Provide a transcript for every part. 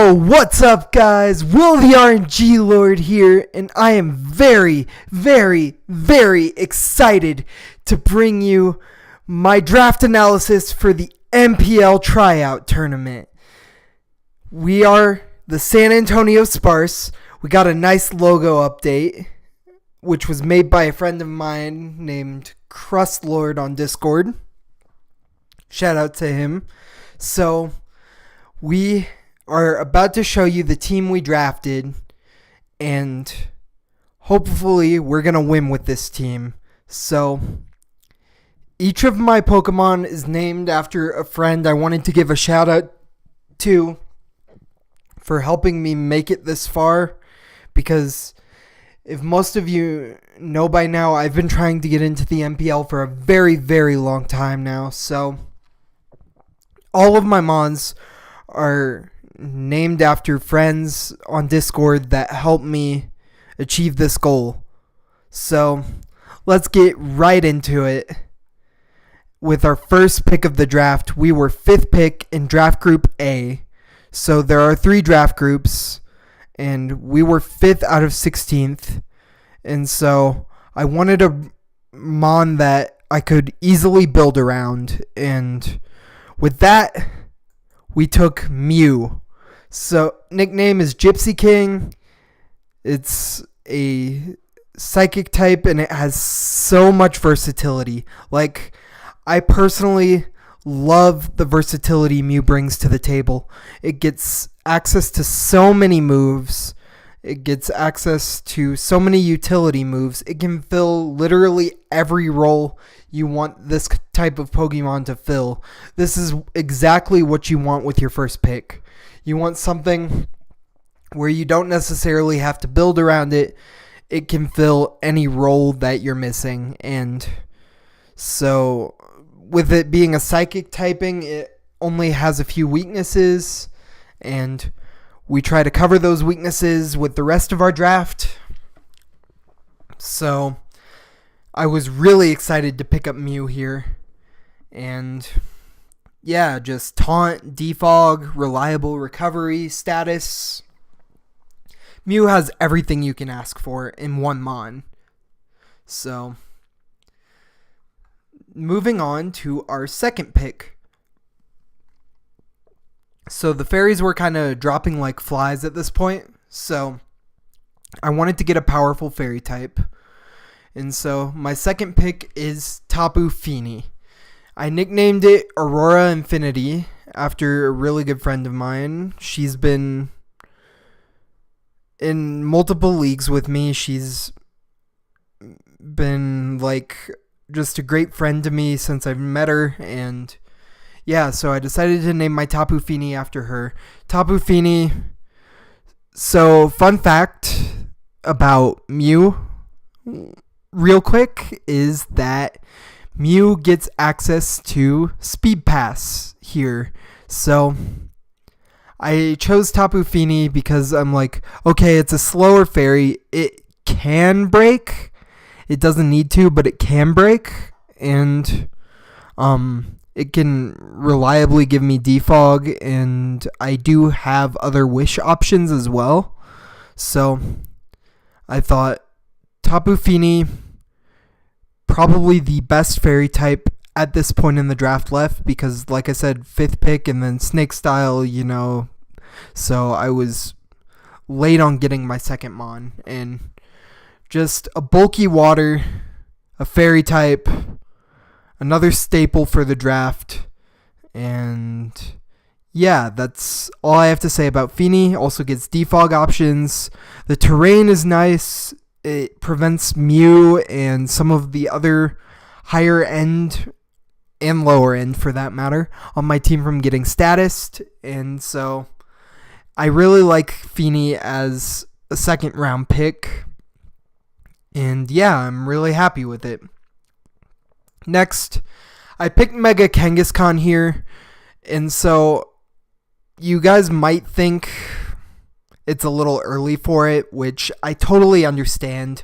Yo, what's up, guys? Will the RNG Lord here, and I am very, very, very excited to bring you my draft analysis for the NPL Tryout tournament. We are the San Antonio Sparce. We got a nice logo update, which was made by a friend of mine named Crust Lord on Discord. Shout out to him. So, we are about to show you the team we drafted, and hopefully we're going to win with this team. So, each of my Pokemon is named after a friend I wanted to give a shout out to for helping me make it this far, because if most of you know by now, I've been trying to get into the NPL for a very, very long time now. So, all of my Mons are named after friends on Discord that helped me achieve this goal. So, let's get right into it. With our first pick of the draft, we were 5th pick in draft group A. So, there are 3 draft groups, and we were 5th out of 16th. And so, I wanted a Mon that I could easily build around, and with that, we took Mew. So, nickname is Gypsy King. It's a psychic type, and it has so much versatility. Like, I personally love the versatility Mew brings to the table. It gets access to so many moves. It gets access to so many utility moves. It can fill literally every role you want this type of Pokemon to fill. This is exactly what you want with your first pick. You want something where you don't necessarily have to build around it. It can fill any role that you're missing. And so, with it being a psychic typing, it only has a few weaknesses, and we try to cover those weaknesses with the rest of our draft. So, I was really excited to pick up Mew here. And yeah, just taunt, defog, reliable recovery, status. Mew has everything you can ask for in one Mon. So, moving on to our second pick. So, the fairies were kind of dropping like flies at this point. So, I wanted to get a powerful fairy type. And so, my second pick is Tapu Fini. I nicknamed it Aurora Infinity after a really good friend of mine. She's been in multiple leagues with me. She's been like just a great friend to me since I've met her. And yeah, so I decided to name my Tapu Fini after her. Tapu Fini. So, fun fact about Mew, real quick, is that Mew gets access to Speed Pass here. So, I chose Tapu Fini because I'm like, okay, it's a slower fairy. It can break. It doesn't need to, but it can break. And it can reliably give me defog. And I do have other wish options as well. So, I thought Tapu Fini, probably the best fairy type at this point in the draft left, because like I said, 5th pick and then snake style, so I was late on getting my second Mon, and just a bulky water, a fairy type, another staple for the draft. And yeah, that's all I have to say about Fini. Also gets defog options. The terrain is nice. It prevents Mew and some of the other higher end and lower end, for that matter, on my team from getting statused. And so I really like Fini as a second round pick. And yeah, I'm really happy with it. Next, I picked Mega Kangaskhan here. And so you guys might think it's a little early for it, which I totally understand.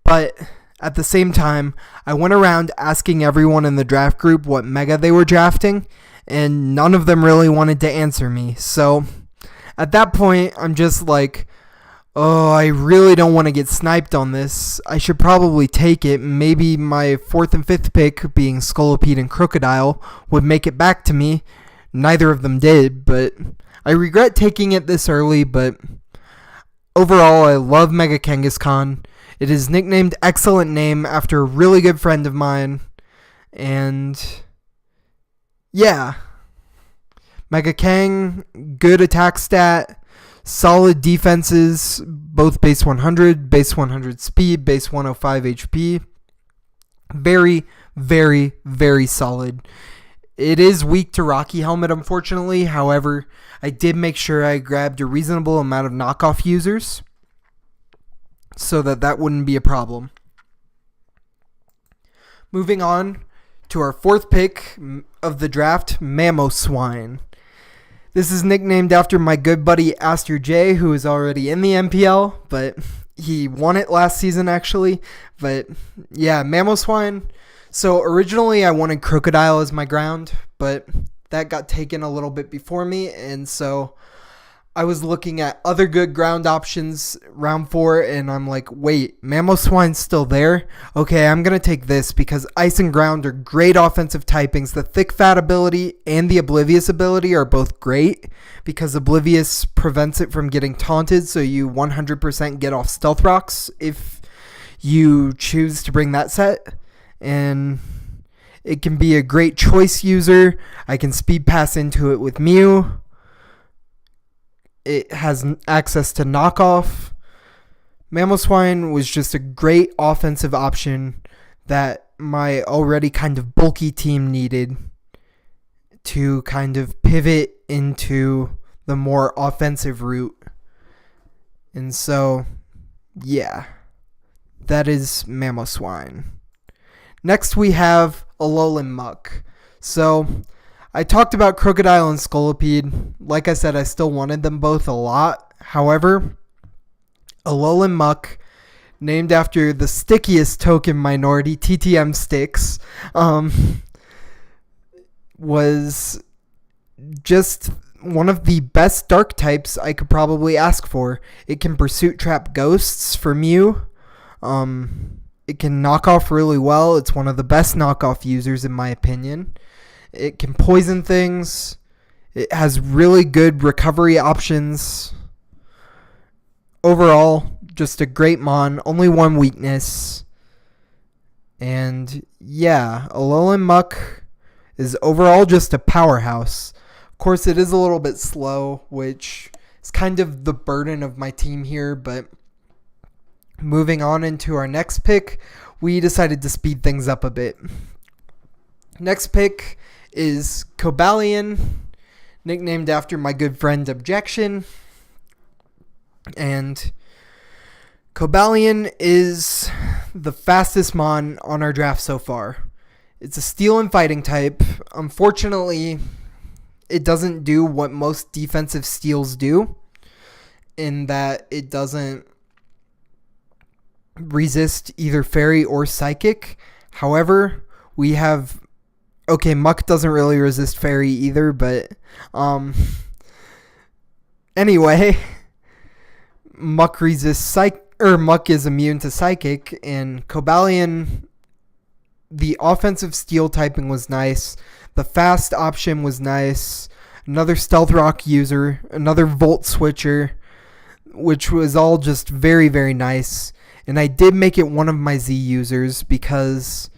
But at the same time, I went around asking everyone in the draft group what mega they were drafting, and none of them really wanted to answer me. So At that point, I'm just like, oh, I really don't want to get sniped on this. I should probably take it. Maybe my 4th and 5th pick, being Scolipede and Crocodile, would make it back to me. Neither of them did, but I regret taking it this early, but overall, I love Mega Kangaskhan. It is nicknamed Excellent Name after a really good friend of mine. And yeah, Mega Kang, good attack stat, solid defenses, both base 100, base 100 speed, base 105 HP. Very, very, very solid. It is weak to Rocky Helmet, unfortunately. However, I did make sure I grabbed a reasonable amount of knockoff users so that wouldn't be a problem. Moving on to our 4th pick of the draft, Mamoswine. This is nicknamed after my good buddy Aster J, who is already in the NPL, but he won it last season actually. But yeah, Mamoswine. So originally I wanted Crocodile as my ground, but that got taken a little bit before me, and so I was looking at other good ground options round 4, and I'm like, wait, Mamoswine's still there? Okay, I'm going to take this because Ice and Ground are great offensive typings. The Thick Fat ability and the Oblivious ability are both great because Oblivious prevents it from getting taunted, so you 100% get off Stealth Rocks if you choose to bring that set. And it can be a great choice user. I can speed pass into it with Mew. It has access to knockoff. Mamoswine was just a great offensive option that my already kind of bulky team needed to kind of pivot into the more offensive route. And so, yeah, that is Mamoswine. Next we have Alolan Muck. So, I talked about Crocodile and Scolipede. Like I said, I still wanted them both a lot. However, Alolan Muck, named after the stickiest token minority, TTM Sticks, was just one of the best dark types I could probably ask for. It can Pursuit Trap Ghosts for Mew. It can knock off really well. It's one of the best knockoff users in my opinion. It can poison things. It has really good recovery options. Overall, just a great mon. Only one weakness. And yeah, Alolan Muck is overall just a powerhouse. Of course, it is a little bit slow, which is kind of the burden of my team here, but moving on into our next pick, we decided to speed things up a bit. Next pick is Cobalion, nicknamed after my good friend Objection. And Cobalion is the fastest mon on our draft so far. It's a steel and fighting type. Unfortunately, it doesn't do what most defensive steels do, in that it doesn't resist either fairy or psychic. However, we have Muck doesn't really resist fairy either, but anyway, Muck resists Muck is immune to psychic, and Cobalion, the offensive steel typing was nice. The fast option was nice. Another Stealth Rock user, another Volt switcher, which was all just very, very nice. And I did make it one of my Z users because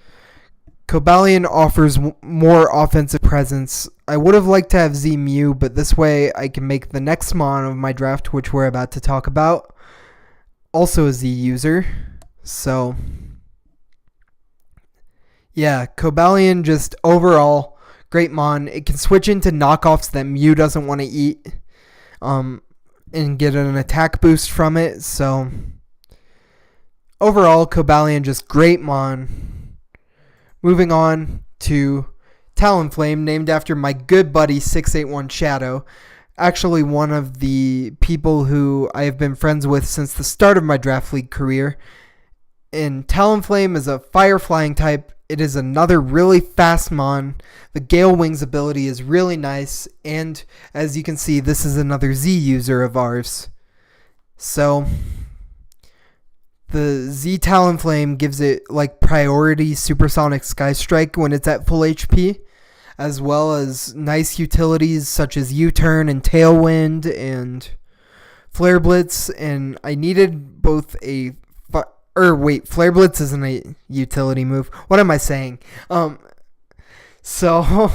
Cobalion offers more offensive presence. I would have liked to have Z Mew, but this way I can make the next mon of my draft, which we're about to talk about, also a Z user. So, yeah, Cobalion just overall great mon. It can switch into knockoffs that Mew doesn't want to eat and get an attack boost from it. So, overall, Cobalion just great mon. Moving on to Talonflame, named after my good buddy 681 Shadow. Actually, one of the people who I have been friends with since the start of my Draft League career. And Talonflame is a fire flying type. it is another really fast mon. The Gale Wings ability is really nice, and as you can see, this is another Z user of ours. So the Z Talonflame gives it like priority supersonic sky strike when it's at full HP, as well as nice utilities such as U-turn and Tailwind and Flare Blitz. And I needed both Flare Blitz isn't a utility move. What am I saying? So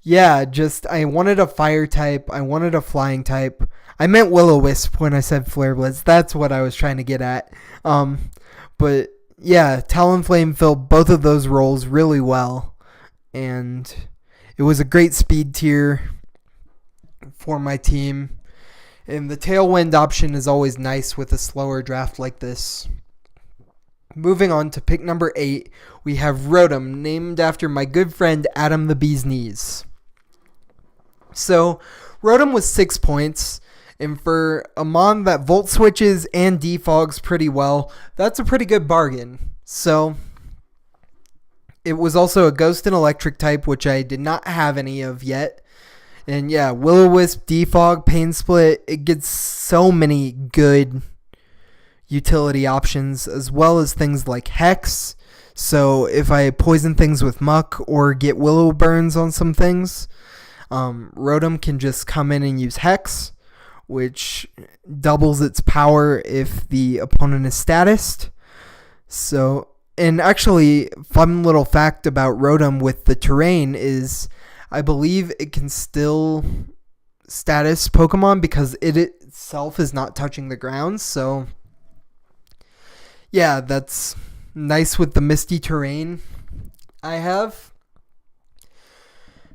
yeah, I wanted a fire type. I wanted a flying type. I meant Will-O-Wisp when I said Flare Blitz. That's what I was trying to get at. But yeah, Talonflame filled both of those roles really well, and it was a great speed tier for my team. And the Tailwind option is always nice with a slower draft like this. Moving on to pick number 8, we have Rotom, named after my good friend Adam the Bee's Knees. So, Rotom was 6 points, and for a mon that Volt Switches and defogs pretty well, that's a pretty good bargain. So, it was also a Ghost and Electric type, which I did not have any of yet. And yeah, Will-O-Wisp, Defog, Pain Split, it gets so many good utility options, as well as things like Hex. So if I poison things with Muck or get Willow Burns on some things, Rotom can just come in and use Hex, which doubles its power if the opponent is statused. So, and actually, fun little fact about Rotom with the terrain is I believe it can still status Pokemon because it itself is not touching the ground. So yeah, that's nice with the misty terrain I have,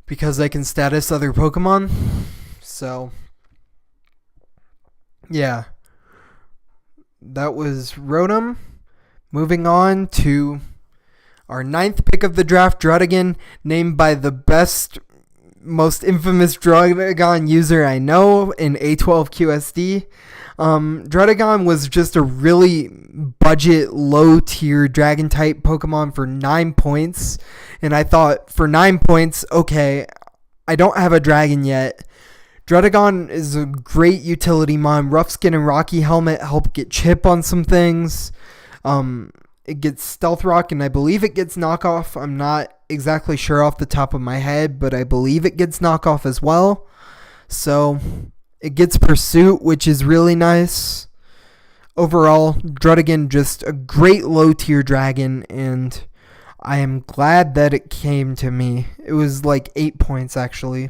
because I can status other Pokemon. So yeah, that was Rotom. Moving on to our 9th pick of the draft, Druddigon, named by the best, most infamous Druddigon user I know in A12 QSD. Druddigon was just a really budget, low-tier Dragon-type Pokemon for 9 points. And I thought, for 9 points, okay, I don't have a Dragon yet. Druddigon is a great utility mon. Rough Skin and Rocky Helmet help get Chip on some things. It gets Stealth Rock, and I believe it gets Knockoff. I'm not exactly sure off the top of my head, but I believe it gets Knockoff as well. So it gets Pursuit, which is really nice. Overall, Druddigon, just a great low-tier dragon, and I am glad that it came to me. It was like 8 points, actually.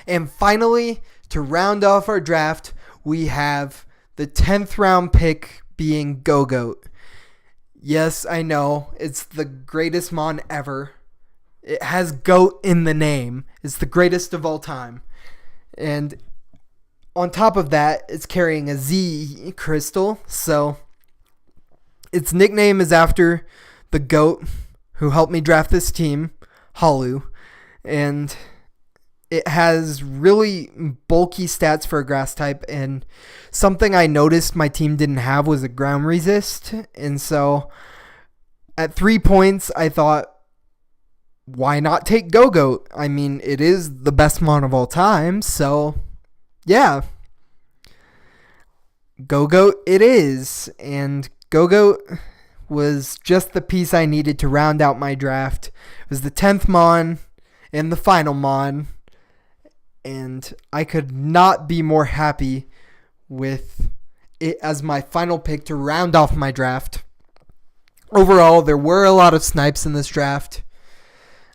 And finally, to round off our draft, we have the 10th round pick being Go-Goat. Yes, I know, it's the greatest mon ever. It has goat in the name. It's the greatest of all time. And on top of that, it's carrying a Z crystal. So its nickname is after the goat who helped me draft this team, Halu. And it has really bulky stats for a grass type, and something I noticed my team didn't have was a ground resist. And so at 3 points, I thought, why not take Go-Goat? I mean, it is the best mon of all time, so yeah. Go-Goat it is, and Go-Goat was just the piece I needed to round out my draft. It was the 10th mon and the final mon, and I could not be more happy with it as my final pick to round off my draft. Overall, there were a lot of snipes in this draft.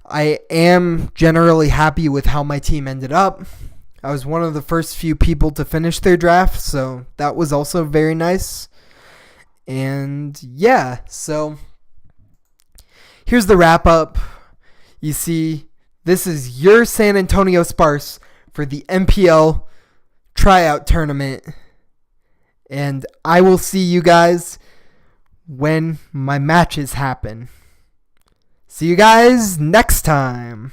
I am generally happy with how my team ended up. I was one of the first few people to finish their draft, so that was also very nice. And yeah, so here's the wrap up. You see, this is your San Antonio Sparce for the NPL Tryout tournament. And I will see you guys when my matches happen. See you guys next time.